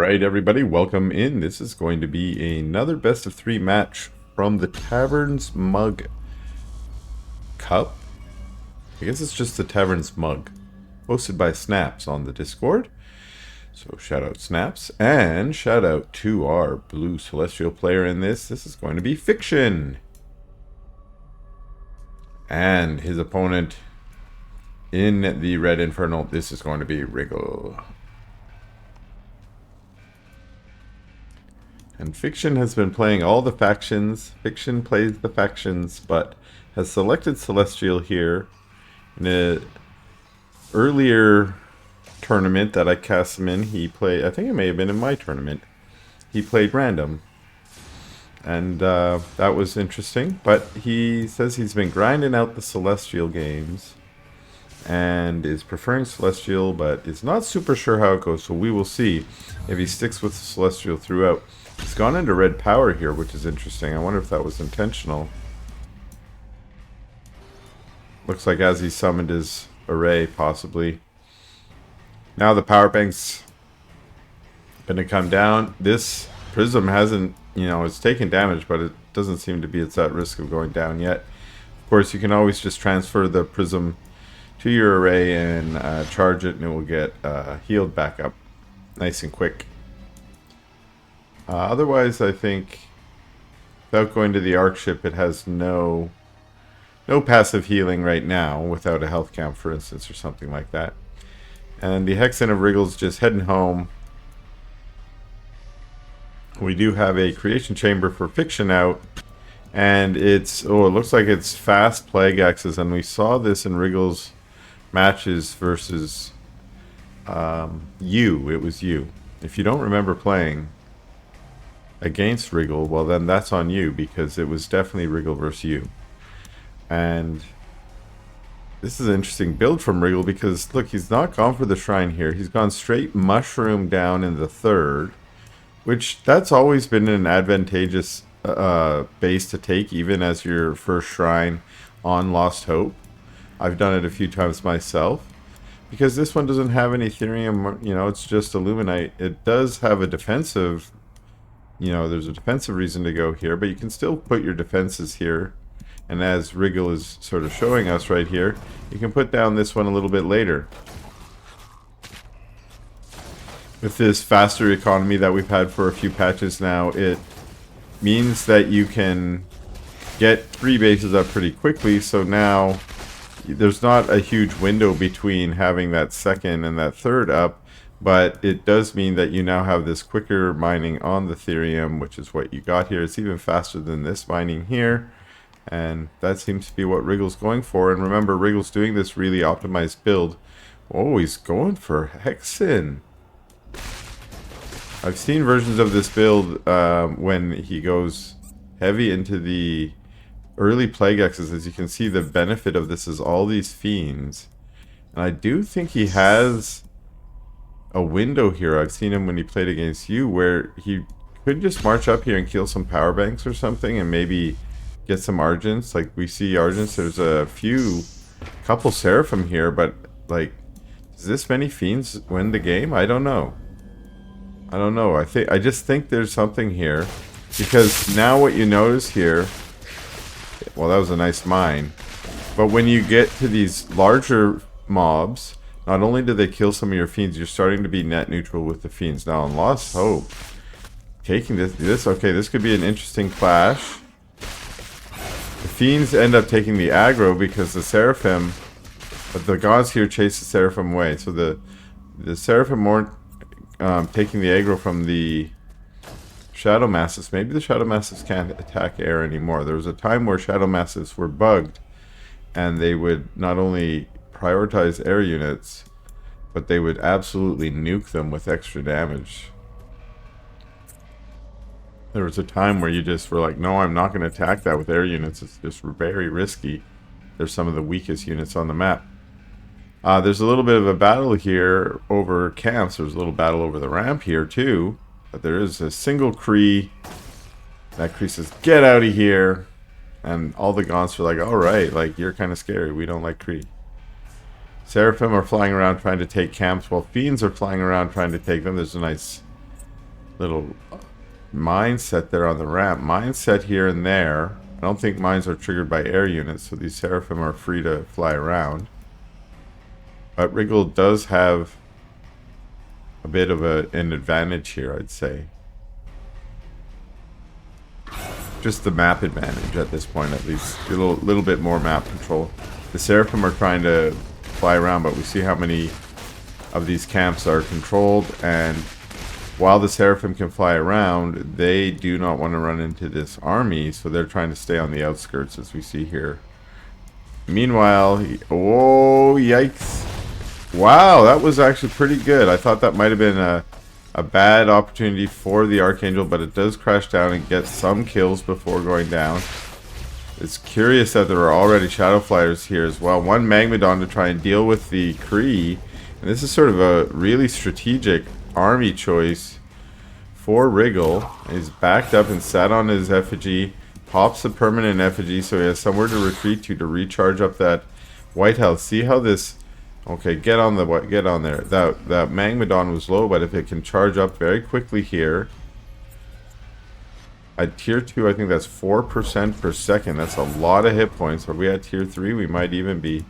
Alright everybody, welcome in. This is going to be another best of 3 match from the Tavern's Mug Cup. I guess it's just the Tavern's Mug. Hosted by Snaps on the Discord. So shout out Snaps. And shout out to our blue celestial player in this. This is going to be Fiction. And his opponent in the Red Infernal, this is going to be Wriggle. And Fiction has been playing all the factions. Fiction plays the factions, but has selected Celestial here. In an earlier tournament that I cast him in, he played, I think it may have been in my tournament, he played random. And that was interesting, but he says he's been grinding out the Celestial games and is preferring Celestial, but is not super sure how it goes, so we will see if he sticks with Celestial throughout. He's gone into red power here, which is interesting. I wonder if that was intentional. Looks like as he summoned his array, possibly. Now the power bank's gonna come down. This prism hasn't, it's taken damage, but it doesn't seem to be it's at risk of going down yet. Of course, you can always just transfer the prism to your array and charge it, and it will get healed back up nice and quick. Otherwise, I think, without going to the Arc ship, it has no passive healing right now, without a health camp, for instance, or something like that. And the Hexen of Wriggle's just heading home. We do have a creation chamber for Fiction out, and it looks like it's fast Plague Axes, and we saw this in Wriggle's matches versus you. It was you. If you don't remember playing against Wriggle, well then that's on you, because it was definitely Wriggle versus you. And this is an interesting build from Wriggle, because look, he's not gone for the shrine here. He's gone straight mushroom down in the third, which that's always been an advantageous base to take, even as your first shrine on Lost Hope. I've done it a few times myself, because this one doesn't have any Ethereum, it's just Illuminite. It does have a defensive, there's a defensive reason to go here, but you can still put your defenses here. And as Wriggle is sort of showing us right here, you can put down this one a little bit later. With this faster economy that we've had for a few patches now, it means that you can get 3 bases up pretty quickly. So now there's not a huge window between having that second and that third up. But it does mean that you now have this quicker mining on the Ethereum, which is what you got here. It's even faster than this mining here. And that seems to be what Wriggle's going for. And remember, Wriggle's doing this really optimized build. Oh, he's going for Hexen. I've seen versions of this build when he goes heavy into the early Plague X's. As you can see, the benefit of this is all these fiends. And I do think he has a window here. I've seen him when he played against you, where he could just march up here and kill some power banks or something, and maybe get some Argents. Like we see Argents, there's a couple Seraphim here, but like, does this many fiends win the game? I don't know. I just think there's something here, because now what you notice here, well, that was a nice mine, but when you get to these larger mobs, not only do they kill some of your fiends, you're starting to be net neutral with the fiends. Now on Lost Hope, taking this okay, this could be an interesting clash. The fiends end up taking the aggro because the Seraphim, but the gods here chase the Seraphim away. So the Seraphim weren't taking the aggro from the Shadow Massives. Maybe the Shadow Massives can't attack air anymore. There was a time where Shadow Massives were bugged, and they would not only prioritize air units, but they would absolutely nuke them with extra damage. There was a time where you just were like, no, I'm not going to attack that with air units. It's just very risky. They're some of the weakest units on the map. There's a little bit of a battle here over camps. There's a little battle over the ramp here too. But there is a single Kree. That Kree says, get out of here. And all the Gaunts are like, alright, like, you're kind of scary. We don't like Kree. Seraphim are flying around trying to take camps, while Fiends are flying around trying to take them. There's a nice little mine set there on the ramp. Mine set here and there. I don't think mines are triggered by air units, so these Seraphim are free to fly around. But Wriggle does have a bit of an advantage here, I'd say. Just the map advantage at this point, at least. A little bit more map control. The Seraphim are trying to fly around, but we see how many of these camps are controlled, and while the Seraphim can fly around, they do not want to run into this army, so they're trying to stay on the outskirts, as we see here. Meanwhile, oh, yikes. Wow, that was actually pretty good. I thought that might have been a bad opportunity for the Archangel, but it does crash down and get some kills before going down. It's curious that there are already Shadow Flyers here as well. One Magmadon to try and deal with the Kree. And this is sort of a really strategic army choice for Wriggle. He's backed up and sat on his effigy. Pops a permanent effigy so he has somewhere to retreat to recharge up that White House. See how this... Okay, get on there. That Magmadon was low, but if it can charge up very quickly here... At tier 2, I think that's 4% per second. That's a lot of hit points. Are we at tier 3? We might even be.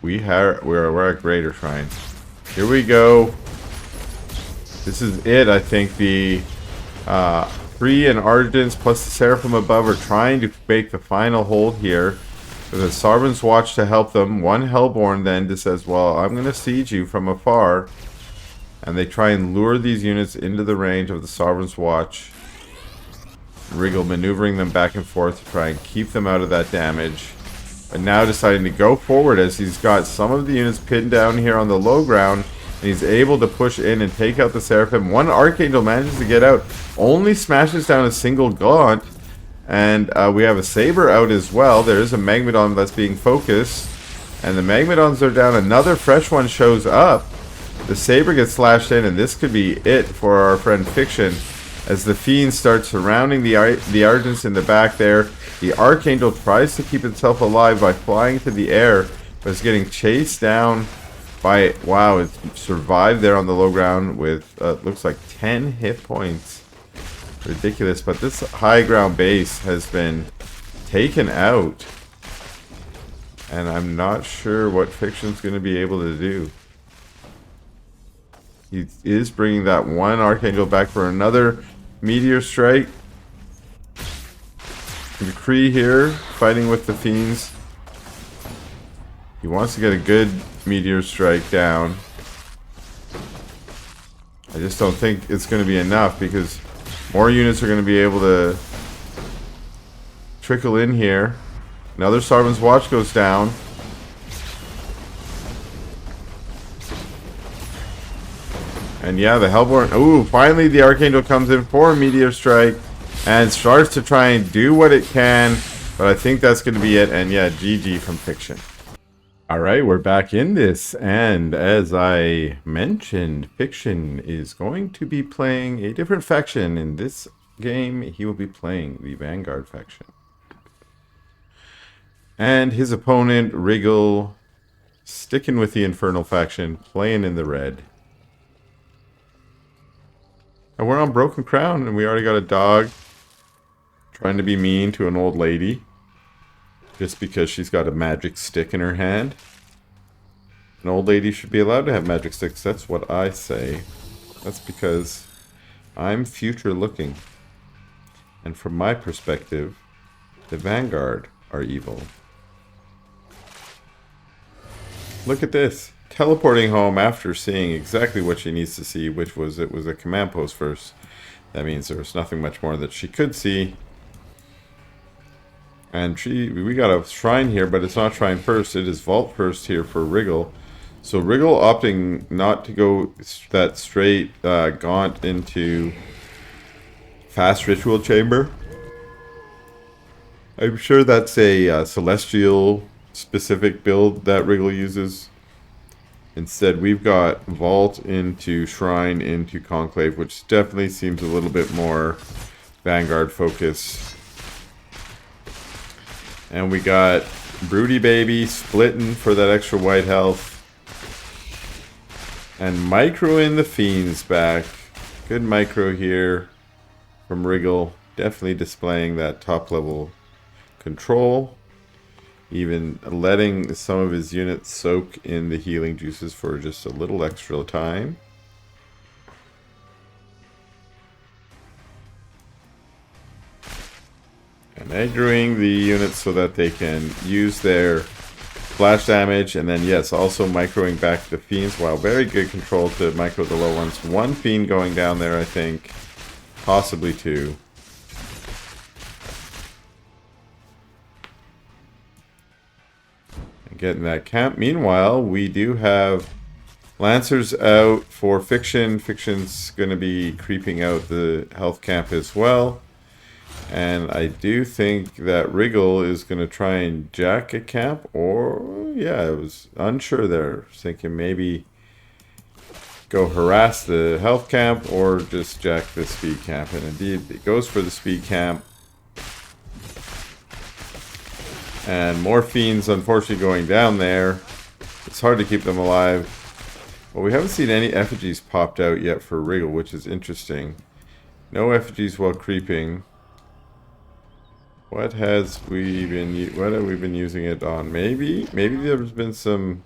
We're at Greater Shrine. Here we go. This is it, I think. The Kree and Argents plus the Seraphim above are trying to make the final hold here. With a Sovereign's Watch to help them. One Hellborn then just says, well, I'm going to siege you from afar. And they try and lure these units into the range of the Sovereign's Watch. Wriggle maneuvering them back and forth to try and keep them out of that damage. But now deciding to go forward as he's got some of the units pinned down here on the low ground. And he's able to push in and take out the Seraphim. One Archangel manages to get out. Only smashes down a single Gaunt. And we have a Saber out as well. There is a Magmadon that's being focused. And the Magmadons are down. Another fresh one shows up. The Saber gets slashed in. And this could be it for our friend Fiction. As the Fiends start surrounding the Argents in the back there. The Archangel tries to keep itself alive by flying to the air. But it's getting chased down by... Wow, it survived there on the low ground with, looks like 10 hit points. Ridiculous, but this high ground base has been taken out. And I'm not sure what Fiction's going to be able to do. He is bringing that one Archangel back for another Meteor Strike. The Kree here, fighting with the Fiends. He wants to get a good Meteor Strike down. I just don't think it's going to be enough because more units are going to be able to trickle in here. Another Sovereign's Watch goes down. And yeah, the Hellborn... Ooh, finally the Archangel comes in for a Meteor Strike. And starts to try and do what it can. But I think that's going to be it. And yeah, GG from Fiction. Alright, we're back in this. And as I mentioned, Fiction is going to be playing a different faction. In this game, he will be playing the Vanguard faction. And his opponent, Wriggle, sticking with the Infernal faction, playing in the red. And we're on Broken Crown, and we already got a dog trying to be mean to an old lady. Just because she's got a magic stick in her hand. An old lady should be allowed to have magic sticks, that's what I say. That's because I'm future looking. And from my perspective, the Vanguard are evil. Look at this. Teleporting home after seeing exactly what she needs to see, which was it was a command post first. That means there was nothing much more that she could see. And we got a shrine here, but it's not shrine first. It is vault first here for Wriggle. So Wriggle opting not to go that straight gaunt into fast ritual chamber. I'm sure that's a celestial specific build that Wriggle uses. Instead, we've got Vault into Shrine into Conclave, which definitely seems a little bit more Vanguard focus. And we got Broody Baby splitting for that extra white health. And Micro in the Fiends back. Good micro here from Wriggle. Definitely displaying that top level control. Even letting some of his units soak in the healing juices for just a little extra time. And aggroing the units so that they can use their splash damage. And then, yes, also microing back the fiends. Wow, very good control to micro the low ones. One fiend going down there, I think. Possibly two. And getting that camp. Meanwhile, we do have Lancers out for Fiction. Fiction's going to be creeping out the health camp as well. And I do think that Wriggle is going to try and jack a camp, or, yeah, I was unsure there. Thinking maybe go harass the health camp or just jack the speed camp. And indeed, it goes for the speed camp. And more fiends, unfortunately, going down there. It's hard to keep them alive. Well, we haven't seen any effigies popped out yet for Wriggle, which is interesting. No effigies while creeping. What have we been using it on? Maybe there's been some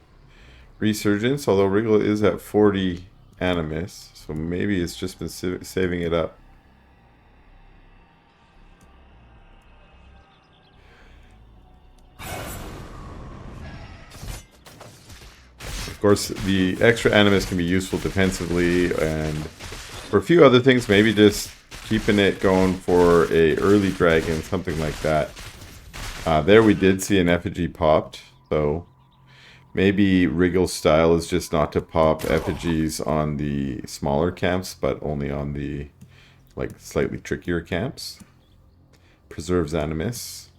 resurgence, although Wriggle is at 40 Animus, so maybe it's just been saving it up. Of course, the extra Animus can be useful defensively and for a few other things, maybe just keeping it going for a early dragon, something like that. There we did see an effigy popped, so maybe Wriggle's style is just not to pop effigies on the smaller camps, but only on the slightly trickier camps. Preserves Animus.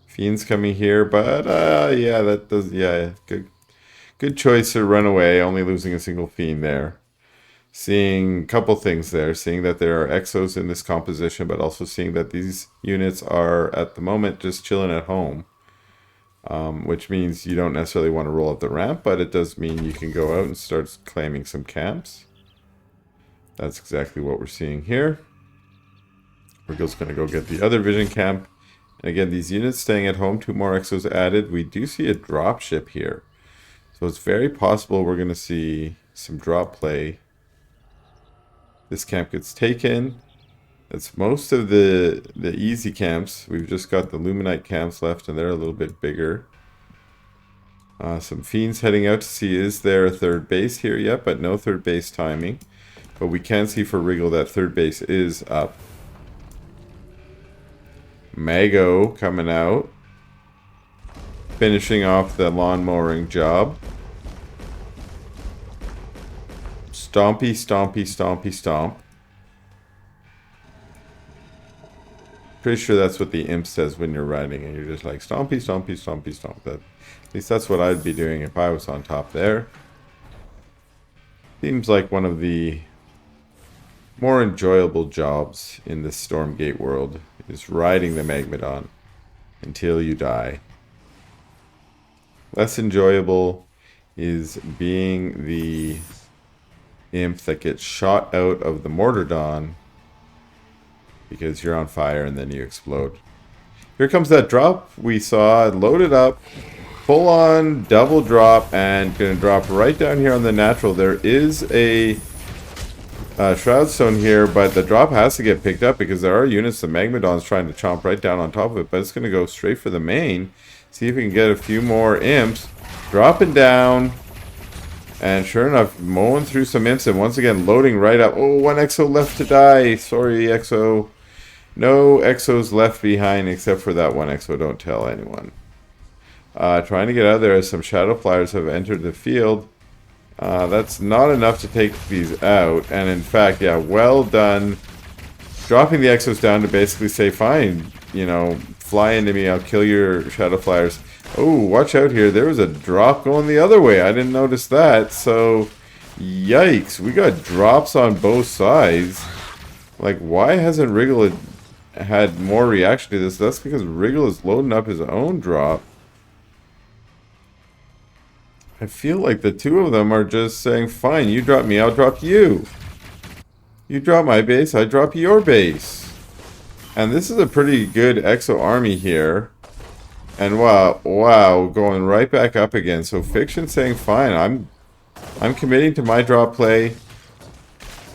Fiend's coming here, but yeah, that does, yeah, good choice to run away, only losing a single Fiend there. Seeing a couple things there, seeing that there are exos in this composition, but also seeing that these units are at the moment just chilling at home, which means you don't necessarily want to roll up the ramp, but it does mean you can go out and start claiming some camps. That's exactly what we're seeing here. Wriggle's going to go get the other vision camp. And again, these units staying at home, 2 more exos added. We do see a drop ship here, so it's very possible we're going to see some drop play. This camp gets taken. That's most of the easy camps. We've just got the Luminite camps left, and they're a little bit bigger. Some Fiends heading out to see, is there a third base here yet? But no third base timing. But we can see for Wriggle that third base is up. Mago coming out. Finishing off the lawn mowing job. Stompy, stompy, stompy, stomp. Pretty sure that's what the imp says when you're riding, and you're just like stompy, stompy, stompy, stomp. That, at least that's what I'd be doing if I was on top there. Seems like one of the more enjoyable jobs in the Stormgate world is riding the Magmadon until you die. Less enjoyable is being the imp that gets shot out of the Mortardon because you're on fire and then you explode. Here comes that drop we saw, loaded up, full on double drop, and gonna drop right down here on the natural. There is a Shroud Stone here, but the drop has to get picked up because there are units the Magmadon's trying to chomp right down on top of it, but it's gonna go straight for the main. See if we can get a few more imps. Dropping down. And sure enough, mowing through some imps, and once again loading right up. Oh, 1 exo left to die. Sorry, exo. No exos left behind except for that 1 exo. Don't tell anyone. Trying to get out of there as some Shadow Flyers have entered the field. That's not enough to take these out. And in fact, yeah, well done. Dropping the exos down to basically say, fine, you know, fly into me, I'll kill your Shadow Flyers. Oh, watch out here. There was a drop going the other way. I didn't notice that. So, yikes. We got drops on both sides. Like, why hasn't Wriggle had more reaction to this? That's because Wriggle is loading up his own drop. I feel like the two of them are just saying, fine, you drop me, I'll drop you. You drop my base, I drop your base. And this is a pretty good Exo army here. And wow, going right back up again. So Fiction saying, fine, I'm committing to my draw play.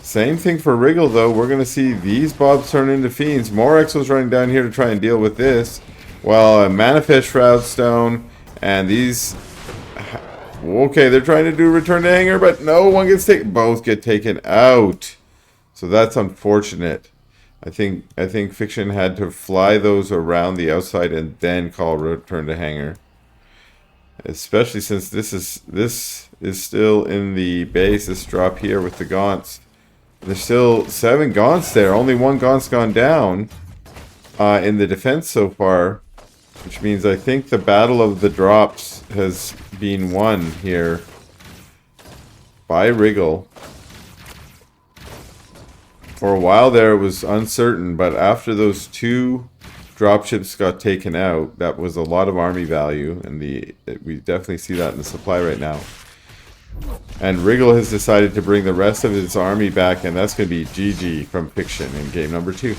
Same thing for Wriggle, though. We're going to see these Bobs turn into Fiends. More Exos running down here to try and deal with this. Well, a Manifest Shroud Stone, and these... Okay, they're trying to do Return to Hanger, but no one gets taken. Both get taken out. So that's unfortunate. I think Fiction had to fly those around the outside and then call Return to Hanger. Especially since this is still in the base, this drop here with the Gaunts. There's still 7 Gaunts there. Only 1 Gaunt's gone down in the defense so far. Which means I think the battle of the drops has been won here by Wriggle. For a while there it was uncertain, but after those 2 dropships got taken out, that was a lot of army value, and we definitely see that in the supply right now. And Wriggle has decided to bring the rest of his army back, and that's going to be GG from Fiction in game number 2.